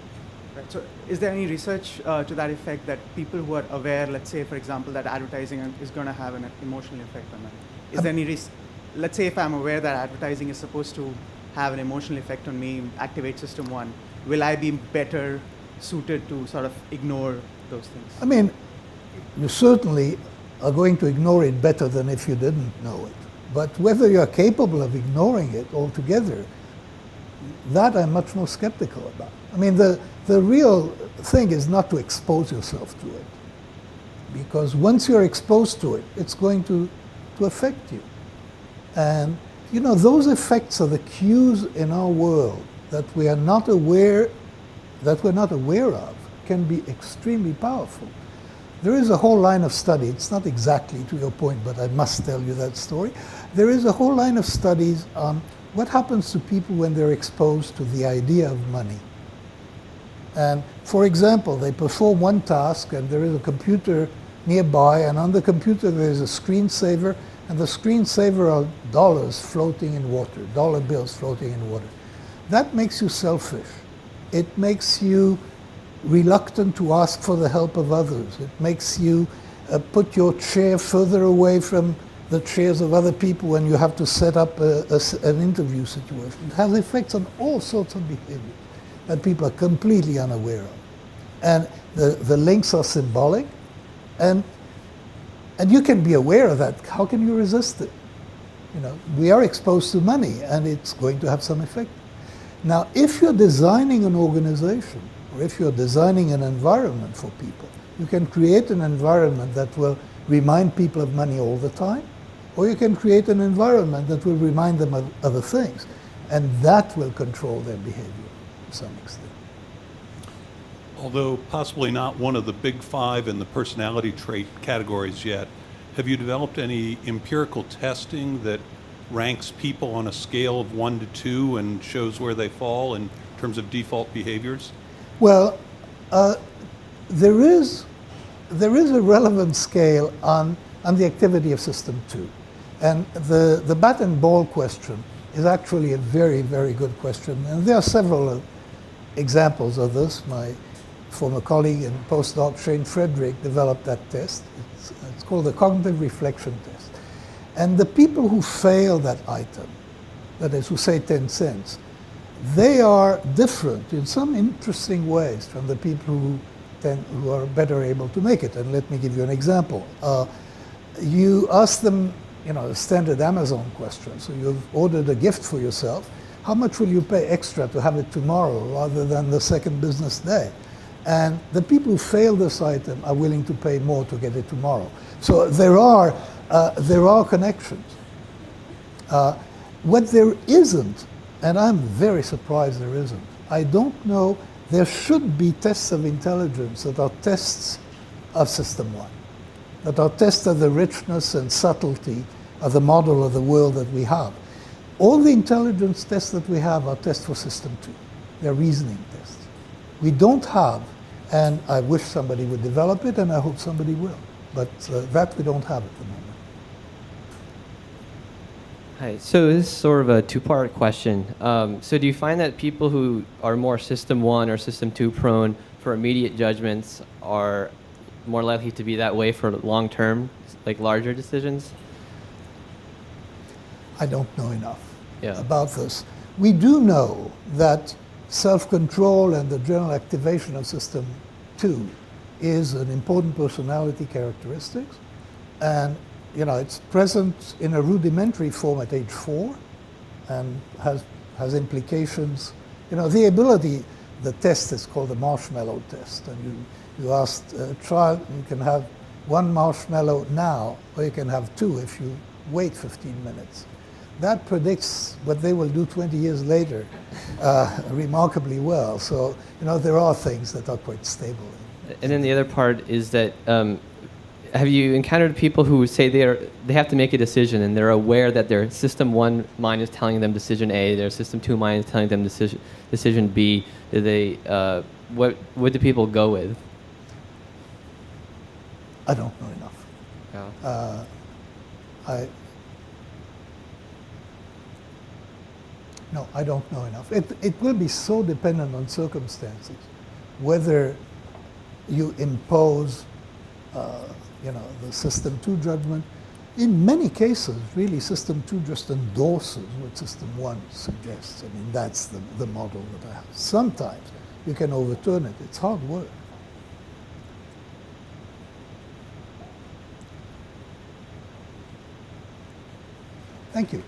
Right. So is there any research to that effect, that people who are aware, let's say, for example, that advertising is going to have an emotional effect on them? Is there any let's say if I'm aware that advertising is supposed to have an emotional effect on me, activate system 1, will I be better suited to sort of ignore those things? I mean, you certainly are going to ignore it better than if you didn't know it. But whether you're capable of ignoring it altogether, that I'm much more skeptical about. I mean, the real thing is not to expose yourself to it. Because once you're exposed to it, it's going to affect you. And, those effects are the cues in our world that we're not aware of, can be extremely powerful. There is a whole line of study. It's not exactly to your point, but I must tell you that story. There is a whole line of studies on what happens to people when they're exposed to the idea of money. And for example, they perform one task and there is a computer nearby, and on the computer there's a screensaver, and the screensaver are dollars floating in water, dollar bills floating in water. That makes you selfish. It makes you reluctant to ask for the help of others. It makes you put your chair further away from the chairs of other people when you have to set up an interview situation. It has effects on all sorts of behaviors that people are completely unaware of. And the links are symbolic, and you can be aware of that. How can you resist it? We are exposed to money, and it's going to have some effect. Now, if you're designing an organization, or if you're designing an environment for people, you can create an environment that will remind people of money all the time, or you can create an environment that will remind them of other things, and that will control their behavior to some extent. Although possibly not one of the big 5 in the personality trait categories yet, have you developed any empirical testing that ranks people on a scale of 1 to 2 and shows where they fall in terms of default behaviors? Well, there is a relevant scale on the activity of system 2. And the bat and ball question is actually a very, very good question. And there are several examples of this. My former colleague and postdoc Shane Frederick developed that test. It's called the cognitive reflection test. And the people who fail that item, that is, who say 10 cents, they are different in some interesting ways from the people who are better able to make it. And let me give you an example. You ask them, a standard Amazon question. So you've ordered a gift for yourself. How much will you pay extra to have it tomorrow rather than the second business day? And the people who fail this item are willing to pay more to get it tomorrow. So there are connections. What there isn't, and I'm very surprised there isn't, I don't know, there should be tests of intelligence that are tests of System 1, that are tests of the richness and subtlety of the model of the world that we have. All the intelligence tests that we have are tests for System 2. They're reasoning tests. We don't have, and I wish somebody would develop it, and I hope somebody will, but that we don't have at the moment. Hi, so this is sort of a two-part question. So do you find that people who are more System 1 or System 2 prone for immediate judgments are more likely to be that way for long-term, like larger decisions? I don't know enough Yeah. about this. We do know that self-control and the general activation of System 2 is an important personality characteristic, and it's present in a rudimentary form at age 4 and has implications. The ability, the test is called the marshmallow test, and you ask a child, you can have one marshmallow now, or you can have 2 if you wait 15 minutes. That predicts what they will do 20 years later remarkably well. So, there are things that are quite stable. And then the other part is that have you encountered people who say they have to make a decision and they're aware that their System 1 mind is telling them decision A, their System 2 mind is telling them decision B? Do they, what do people go with? I don't know enough. Yeah. No, I don't know enough. It will be so dependent on circumstances, whether you impose, the System 2 judgment. In many cases, really, System 2 just endorses what System 1 suggests. I mean, that's the model that I have. Sometimes you can overturn it. It's hard work. Thank you.